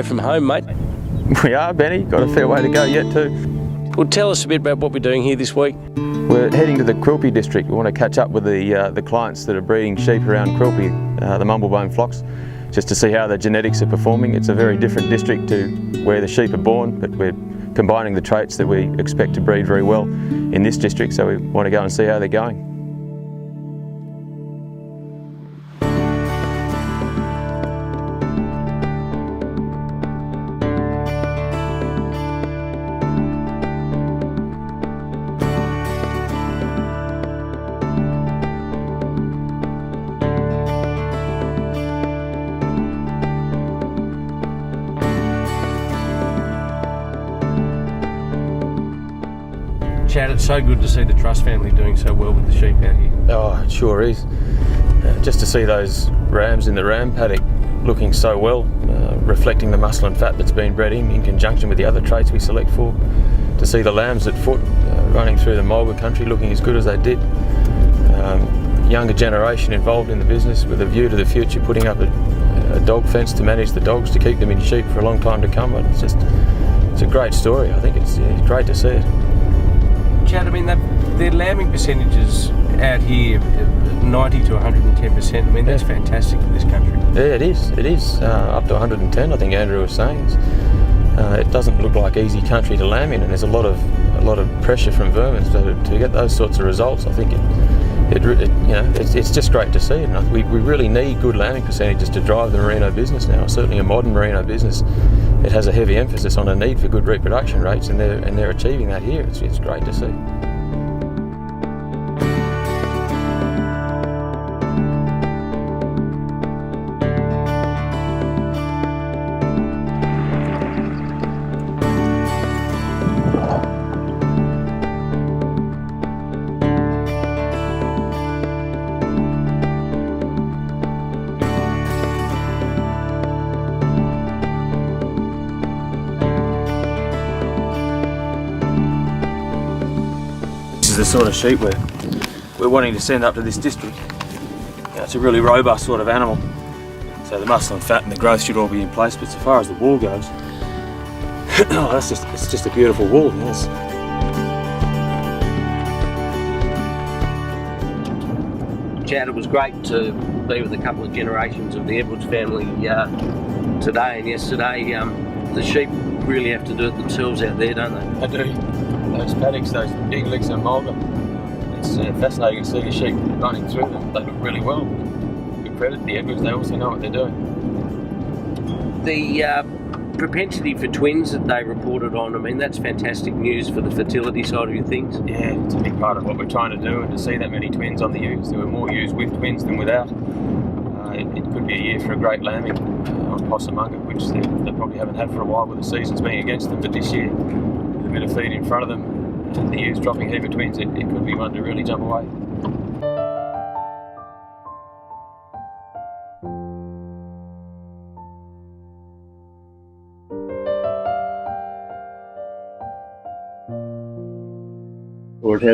way from home, mate. We are, Benny. Got a fair way to go yet too. Well, tell us a bit about what we're doing here this week. We're heading to the Quilpie district. We want to catch up with the clients that are breeding sheep around Quilpie, the Mumblebone flocks, just to see how the genetics are performing. It's a very different district to where the sheep are born, but we're combining the traits that we expect to breed very well in this district, so we want to go and see how they're going. Chad, it's so good to see the Truss family doing so well with the sheep out here. Oh, it sure is. Just to see those rams in the ram paddock looking so well, reflecting the muscle and fat that's been bred in conjunction with the other traits we select for. To see the lambs at foot running through the mulga country looking as good as they did. Younger generation involved in the business with a view to the future, putting up a dog fence to manage the dogs to keep them in sheep for a long time to come. But it's a great story. I think it's great to see it. Chad, I mean, their lambing percentages out here, 90 to 110%. I mean, that's fantastic for this country. Yeah, it is. It is up to 110. I think Andrew was saying. It doesn't look like easy country to lamb in, and there's a lot of pressure from vermin. So to get those sorts of results, I think it's just great to see. And we really need good lambing percentages to drive the merino business now. Certainly a modern merino business, it has a heavy emphasis on a need for good reproduction rates, and they're achieving that here. It's great to see. The sort of sheep we're wanting to send up to this district. It's a really robust sort of animal, so the muscle and fat and the growth should all be in place. But so far as the wool goes, it's just a beautiful wool. Yes. Chad, it was great to be with a couple of generations of the Edwards family today and yesterday. The sheep really have to do it themselves out there, don't they? They do. Those paddocks, those big licks of mulga, it's fascinating to see the sheep running through them. They look really well. Good credit to the Edwards, they also know what they're doing. The propensity for twins that they reported on, I mean, that's fantastic news for the fertility side of your things. Yeah, it's a big part of what we're trying to do, and to see that many twins on the ewes. There were more ewes with twins than without. It could be a year for a great lambing on Possamunga, which they probably haven't had for a while with the seasons being against them, but this year, with a bit of feed in front of them, and the ewes dropping a heap of twins, it could be one to really jump away.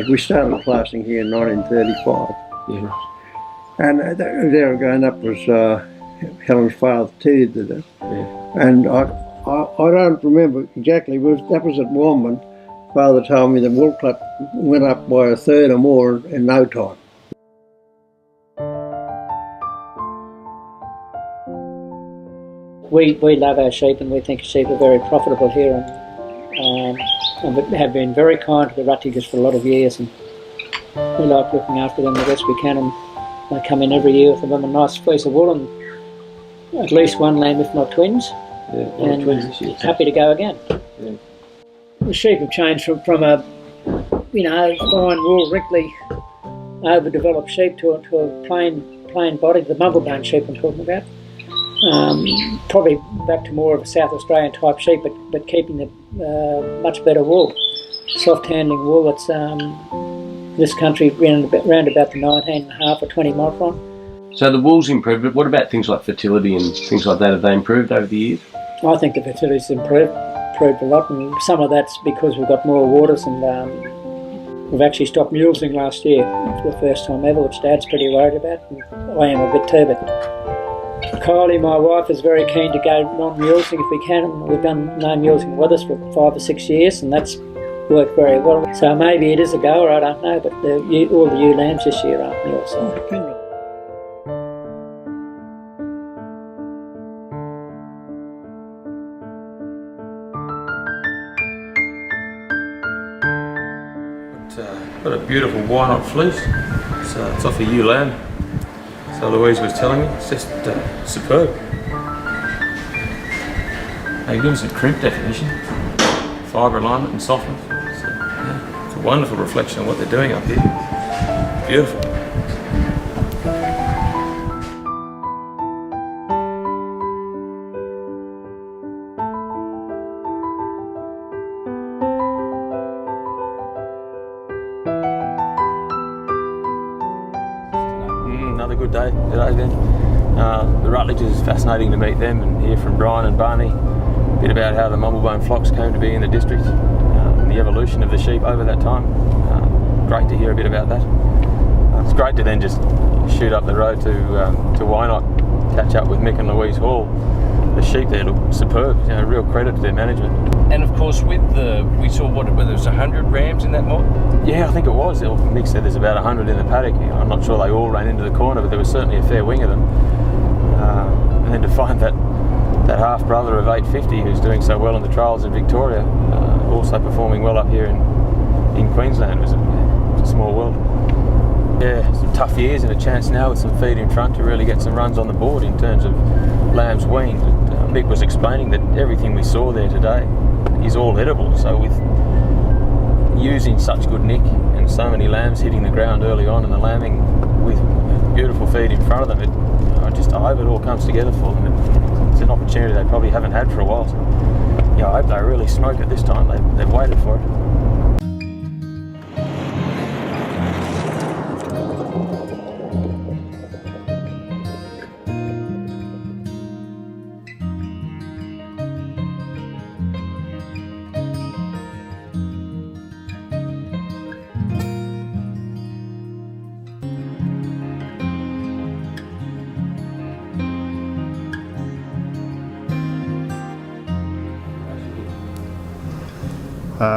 We started classing here in 1935. Yeah. And there growing up was Helen's father, Teddy, did it. Yeah. And I don't remember exactly, that was at Womban. Father told me the wool club went up by a third or more in no time. We love our sheep, and we think sheep are very profitable here, and have been very kind to the Ruttigers for a lot of years, and we like looking after them the best we can, and they come in every year with them a nice fleece of wool and at least one lamb, if not twins. Yeah, and twins this year. Happy to go again. Yeah. The sheep have changed from a fine wool, wrinkly, overdeveloped sheep to a plain body. The Mumblebone sheep I'm talking about. Probably back to more of a South Australian type sheep, but keeping the much better wool, soft handling wool. That's this country around about the 19.5 or 20 micron. So the wool's improved, but what about things like fertility and things like that? Have they improved over the years? I think the fertility's improved a lot, and some of that's because we've got more waters, and we've actually stopped mulesing last year for the first time ever, which Dad's pretty worried about, and I am a bit too, but Kylie, my wife, is very keen to go non-mulesing if we can. We've done no mulesing with us for 5 or 6 years, and that's worked very well. So maybe it is a goer, I don't know, but all the ewe lambs this year aren't muled. So. Got a beautiful why-not fleece. It's off a ewe lamb. So Louise was telling me, it's just superb. They give us a crimp definition, fibre alignment and softness. It's a wonderful reflection of what they're doing up here. Beautiful. Another good day today then. The Rutledges is fascinating to meet them and hear from Brian and Barney a bit about how the Mumblebone flocks came to be in the district and the evolution of the sheep over that time. Great to hear a bit about that. It's great to then just shoot up the road to Why Not, catch up with Mick and Louise Hall. The sheep there look superb, real credit to their management. And of course we saw whether it was 100 rams in that mob? Yeah, I think it was. Mick said there's about 100 in the paddock. I'm not sure they all ran into the corner, but there was certainly a fair wing of them. And then to find that half-brother of 850 who's doing so well in the trials in Victoria, also performing well up here in Queensland, was a small world. Yeah, some tough years and a chance now with some feed in front to really get some runs on the board in terms of lambs weaned. Mick was explaining that everything we saw there today is all edible, so with using such good nick and so many lambs hitting the ground early on and the lambing with beautiful feed in front of them, I hope it all comes together for them. It's an opportunity they probably haven't had for a while, so yeah, I hope they really smoke it this time. They've waited for it.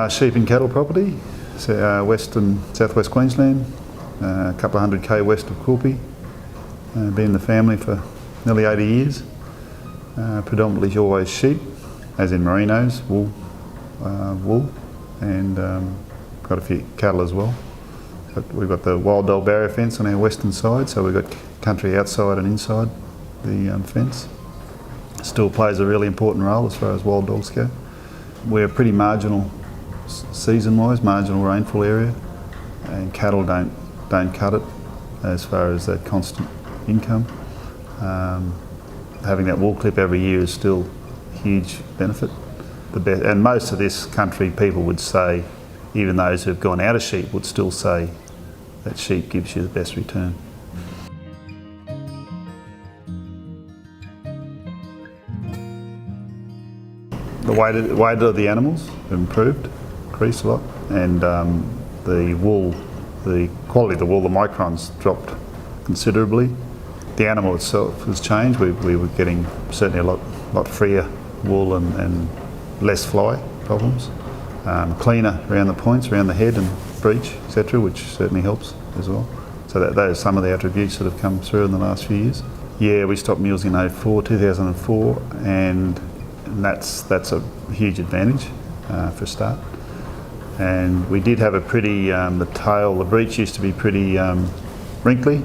Sheep and cattle property, southwest Queensland, a couple of 100 k west of Quilpie. Been in the family for nearly 80 years. Predominantly always sheep, as in merinos, wool, and got a few cattle as well. But we've got the wild dog barrier fence on our western side, so we've got country outside and inside the fence. Still plays a really important role as far as wild dogs go. We're pretty marginal season-wise, marginal rainfall area, and cattle don't cut it as far as that constant income. Having that wool clip every year is still a huge benefit. And most of this country people would say, even those who have gone out of sheep would still say that sheep gives you the best return. The weight of the animals have improved, increased a lot, and the wool, the quality of the wool, the microns dropped considerably. The animal itself has changed. We were getting certainly a lot freer wool and less fly problems. Cleaner around the points, around the head and breech, etc., which certainly helps as well. So those are some of the attributes that have come through in the last few years. Yeah, we stopped mules in 2004, and that's a huge advantage for a start. And we did have a pretty, the breech used to be pretty wrinkly,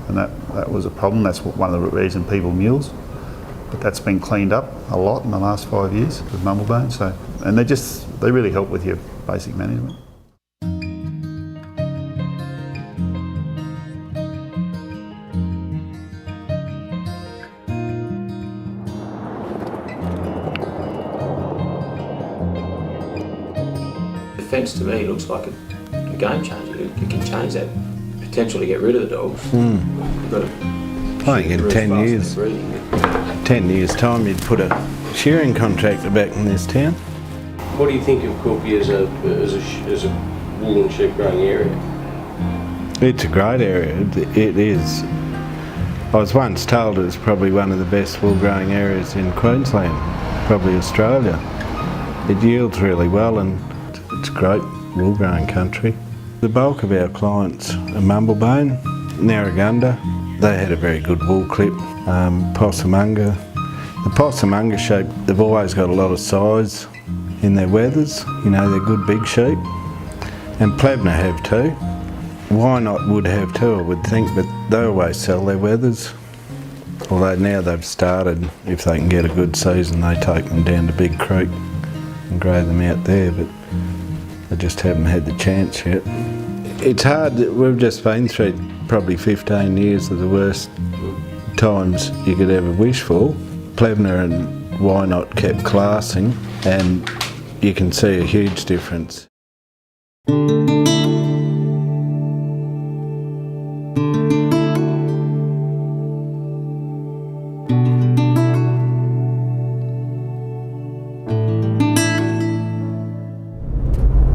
and that was a problem. That's one of the reasons people mules. But that's been cleaned up a lot in the last 5 years with Mumblebone. So, and they really help with your basic management. The fence to me looks like a game changer. You can change that potential to get rid of the dogs. You've got to I think in 10 years time you'd put a shearing contractor back in this town. What do you think of Quilpie as a wool and sheep growing area? It's a great area. It is I was once told it's probably one of the best wool growing areas in Queensland, probably Australia. It yields really well and it's great wool growing country. The bulk of our clients are Mumblebone, Narragunda. They had a very good wool clip. Possamunga. The Possamunga sheep, they've always got a lot of size in their wethers. You know, they're good big sheep. And Plevna have too. Why not would have too, I would think, but they always sell their wethers. Although now they've started, if they can get a good season, they take them down to Big Creek and grow them out there, but they just haven't had the chance yet. It's hard, we've just been through probably 15 years of the worst times you could ever wish for. Plevna and Why Not kept classing, and you can see a huge difference.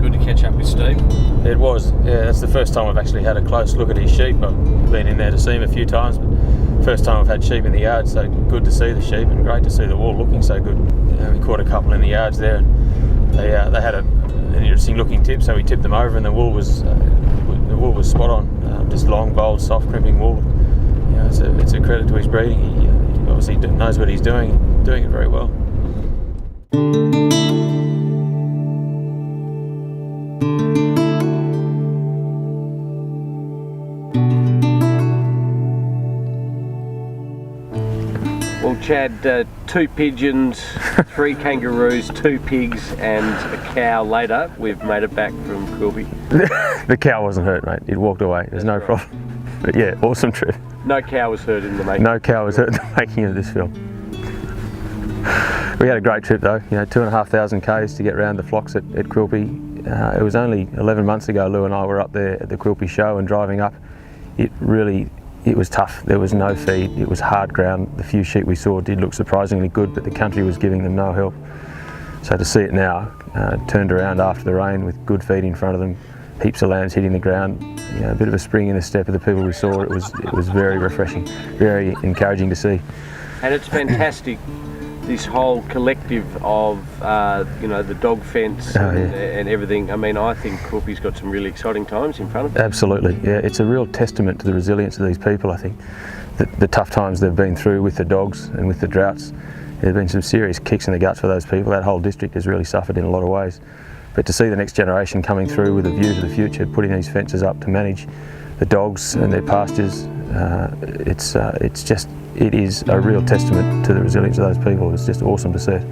Good to catch up with Steve. It was, yeah, that's the first time I've actually had a close look at his sheep. I've been in there to see him a few times, but first time I've had sheep in the yard, so good to see the sheep and great to see the wool looking so good. We caught a couple in the yards there, and they had an interesting looking tip, so we tipped them over and the wool was spot on, just long, bold, soft, crimping wool. You know, it's a credit to his breeding. He obviously knows what he's doing it very well. Well, Chad, 2 pigeons, 3 kangaroos, 2 pigs and a cow later, we've made it back from Quilpie. The cow wasn't hurt, mate. It walked away. There's no problem. But yeah, awesome trip. No cow was hurt in the making. No cow was hurt in the making of this film. We had a great trip though, you know, 2,500 k's to get round the flocks at Quilpie. It was only 11 months ago Lou and I were up there at the Quilpie show, and driving up, it was tough. There was no feed, it was hard ground. The few sheep we saw did look surprisingly good, but the country was giving them no help. So to see it now, turned around after the rain with good feed in front of them, heaps of lambs hitting the ground, you know, a bit of a spring in the step of the people we saw, it was very refreshing, very encouraging to see. And it's fantastic, this whole collective of, you know, the dog fence and everything. I mean, I think Quilpie's got some really exciting times in front of it. Absolutely, yeah. It's a real testament to the resilience of these people, I think. The tough times they've been through with the dogs and with the droughts, there have been some serious kicks in the guts for those people. That whole district has really suffered in a lot of ways. But to see the next generation coming through with a view to the future, putting these fences up to manage the dogs and their pastures, it is a real testament to the resilience of those people. It's just awesome to see it.